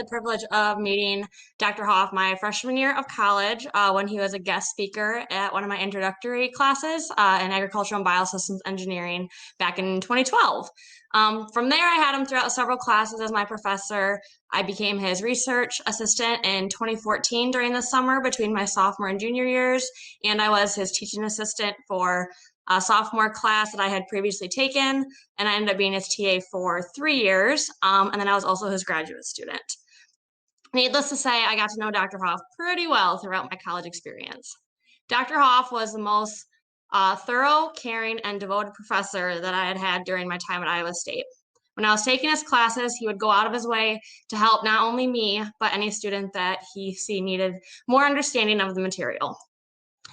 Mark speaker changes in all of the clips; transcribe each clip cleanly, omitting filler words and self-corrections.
Speaker 1: privilege of meeting Dr. Hoff my freshman year of college when he was a guest speaker at one of my introductory classes in agricultural and biosystems engineering back in 2012. From there, I had him throughout several classes as my professor. I became his research assistant in 2014 during the summer between my sophomore and junior years, and I was his teaching assistant for a sophomore class that I had previously taken, and I ended up being his TA for 3 years, and then I was also his graduate student. Needless to say, I got to know Dr. Hoff pretty well throughout my college experience. Dr. Hoff was the most thorough, caring, and devoted professor that I had had during my time at Iowa State. When I was taking his classes, he would go out of his way to help not only me, but any student that he needed more understanding of the material.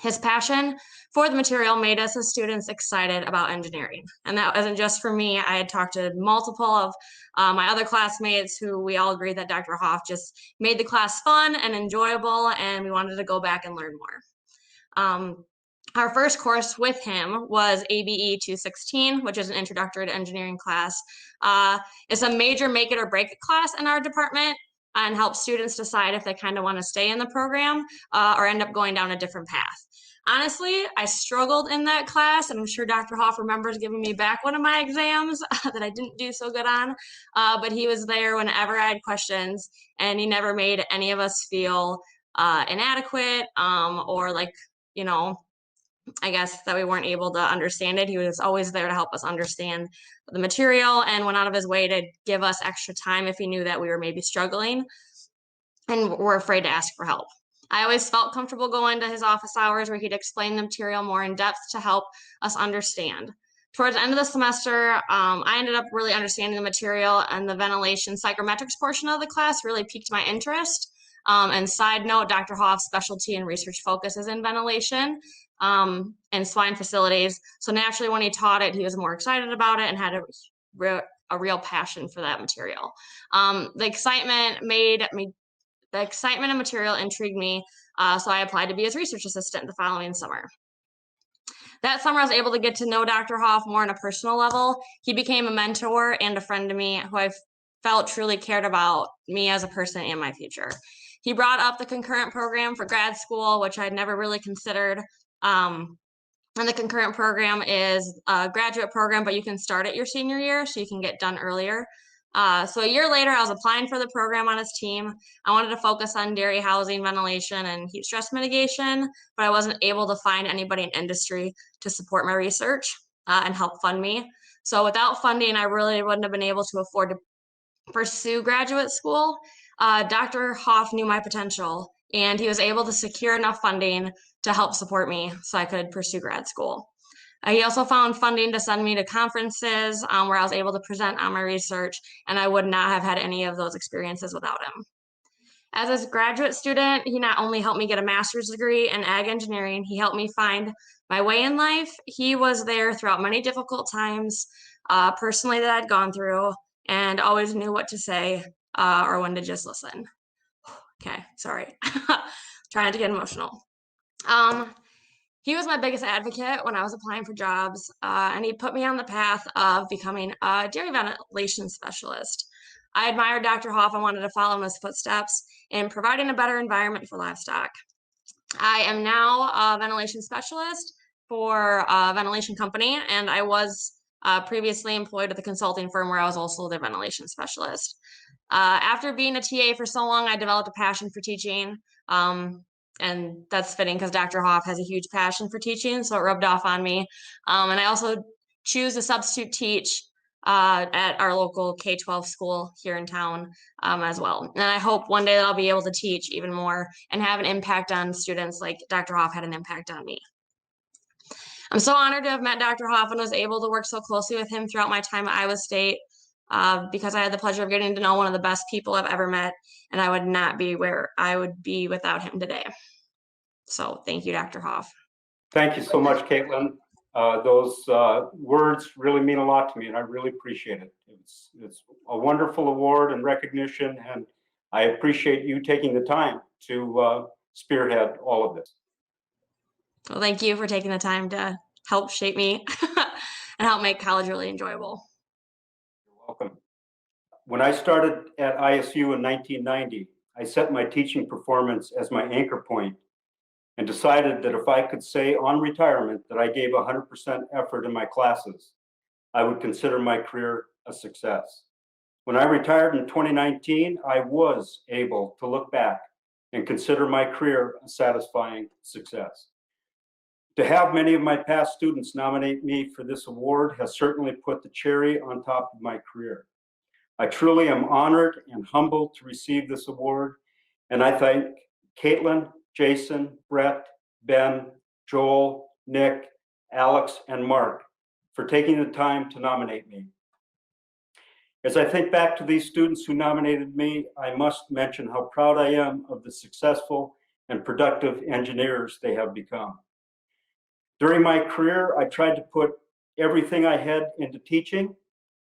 Speaker 1: His passion for the material made us as students excited about engineering. And that wasn't just for me. I had talked to multiple of my other classmates who we all agreed that Dr. Hoff just made the class fun and enjoyable, and we wanted to go back and learn more. Our first course with him was ABE 216, which is an introductory to engineering class. It's a major make it or break it class in our department and helps students decide if they kind of want to stay in the program or end up going down a different path. Honestly, I struggled in that class, and I'm sure Dr. Hoff remembers giving me back one of my exams that I didn't do so good on, but he was there whenever I had questions, and he never made any of us feel inadequate or like, you know, I guess that we weren't able to understand it. He was always there to help us understand the material and went out of his way to give us extra time if he knew that we were maybe struggling and were afraid to ask for help. I always felt comfortable going to his office hours where he'd explain the material more in depth to help us understand. Towards the end of the semester, I ended up really understanding the material, and the ventilation psychrometrics portion of the class really piqued my interest. And side note, Dr. Hoff's specialty and research focus is in ventilation and swine facilities. So naturally, when he taught it, he was more excited about it and had a real passion for that material. The excitement and material intrigued me, so I applied to be his research assistant the following summer. That summer, I was able to get to know Dr. Hoff more on a personal level. He became a mentor and a friend to me who I felt truly cared about me as a person and my future. He brought up the concurrent program for grad school, which I'd never really considered. And the concurrent program is a graduate program, but you can start at your senior year, so you can get done earlier. So a year later, I was applying for the program on his team. I wanted to focus on dairy housing, ventilation, and heat stress mitigation, but I wasn't able to find anybody in industry to support my research and help fund me. So without funding, I really wouldn't have been able to afford to pursue graduate school. Dr. Hoff knew my potential, and he was able to secure enough funding to help support me so I could pursue grad school. He also found funding to send me to conferences where I was able to present on my research, and I would not have had any of those experiences without him. As a graduate student, he not only helped me get a master's degree in ag engineering, he helped me find my way in life. He was there throughout many difficult times personally that I'd gone through, and always knew what to say or when to just listen. Okay, sorry. Trying to get emotional. He was my biggest advocate when I was applying for jobs, and he put me on the path of becoming a dairy ventilation specialist. I admired Dr. Hoff and wanted to follow in his footsteps in providing a better environment for livestock. I am now a ventilation specialist for a ventilation company, and I was previously employed at the consulting firm where I was also the ventilation specialist. After being a TA for so long, I developed a passion for teaching. And that's fitting because Dr. Hoff has a huge passion for teaching, so it rubbed off on me. And I also choose to substitute teach at our local K-12 school here in town as well. And I hope one day that I'll be able to teach even more and have an impact on students like Dr. Hoff had an impact on me. I'm so honored to have met Dr. Hoff and was able to work so closely with him throughout my time at Iowa State because I had the pleasure of getting to know one of the best people I've ever met, and I would not be where I would be without him today. So thank you, Dr. Hoff.
Speaker 2: Thank you so much, Caitlin. Those words really mean a lot to me, and I really appreciate it. It's a wonderful award and recognition, and I appreciate you taking the time to spearhead all of this.
Speaker 1: Well, thank you for taking the time to help shape me and help make college really enjoyable.
Speaker 2: You're welcome. When I started at ISU in 1990, I set my teaching performance as my anchor point and decided that if I could say on retirement that I gave 100% effort in my classes, I would consider my career a success. When I retired in 2019, I was able to look back and consider my career a satisfying success. To have many of my past students nominate me for this award has certainly put the cherry on top of my career. I truly am honored and humbled to receive this award, and I thank Caitlin, Jason, Brett, Ben, Joel, Nick, Alex, and Mark for taking the time to nominate me. As I think back to these students who nominated me, I must mention how proud I am of the successful and productive engineers they have become. During my career, I tried to put everything I had into teaching,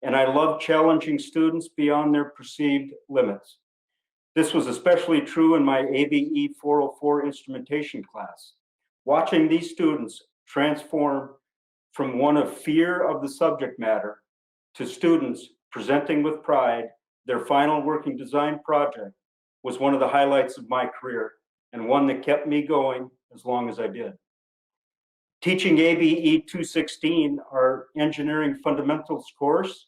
Speaker 2: and I loved challenging students beyond their perceived limits. This was especially true in my ABE 404 instrumentation class. Watching these students transform from one of fear of the subject matter to students presenting with pride their final working design project was one of the highlights of my career and one that kept me going as long as I did. Teaching ABE 216, our engineering fundamentals course,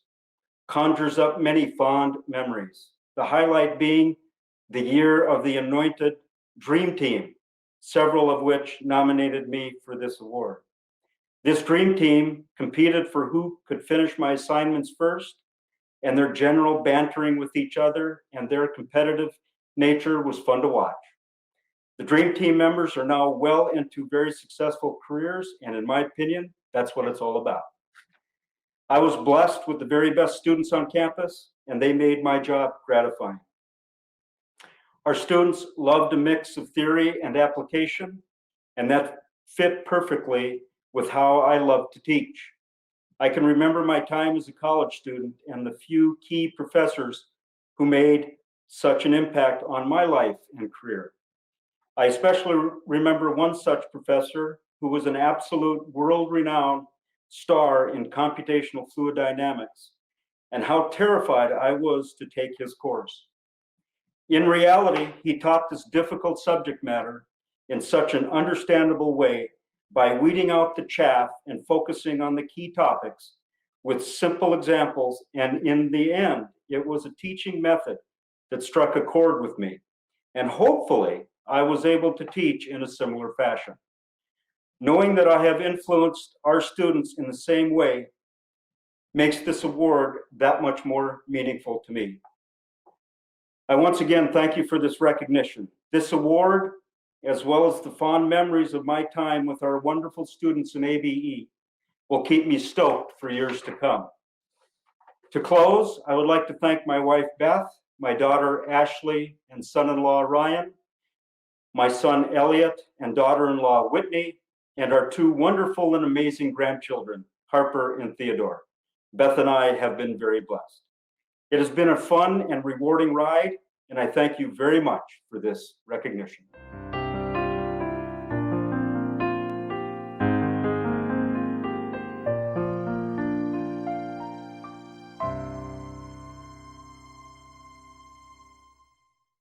Speaker 2: conjures up many fond memories. The highlight being the year of the anointed Dream Team, several of which nominated me for this award. This Dream Team competed for who could finish my assignments first, and their general bantering with each other and their competitive nature was fun to watch. The Dream Team members are now well into very successful careers, and in my opinion, that's what it's all about. I was blessed with the very best students on campus, and they made my job gratifying. Our students loved a mix of theory and application, and that fit perfectly with how I love to teach. I can remember my time as a college student and the few key professors who made such an impact on my life and career. I especially remember one such professor who was an absolute world-renowned star in computational fluid dynamics, and how terrified I was to take his course. In reality, he taught this difficult subject matter in such an understandable way by weeding out the chaff and focusing on the key topics with simple examples, and in the end, it was a teaching method that struck a chord with me, and hopefully, I was able to teach in a similar fashion. Knowing that I have influenced our students in the same way makes this award that much more meaningful to me. I once again thank you for this recognition. This award, as well as the fond memories of my time with our wonderful students in ABE, will keep me stoked for years to come. To close, I would like to thank my wife, Beth, my daughter, Ashley, and son-in-law, Ryan, my son, Elliot, and daughter-in-law, Whitney, and our two wonderful and amazing grandchildren, Harper and Theodore. Beth and I have been very blessed. It has been a fun and rewarding ride, and I thank you very much for this recognition.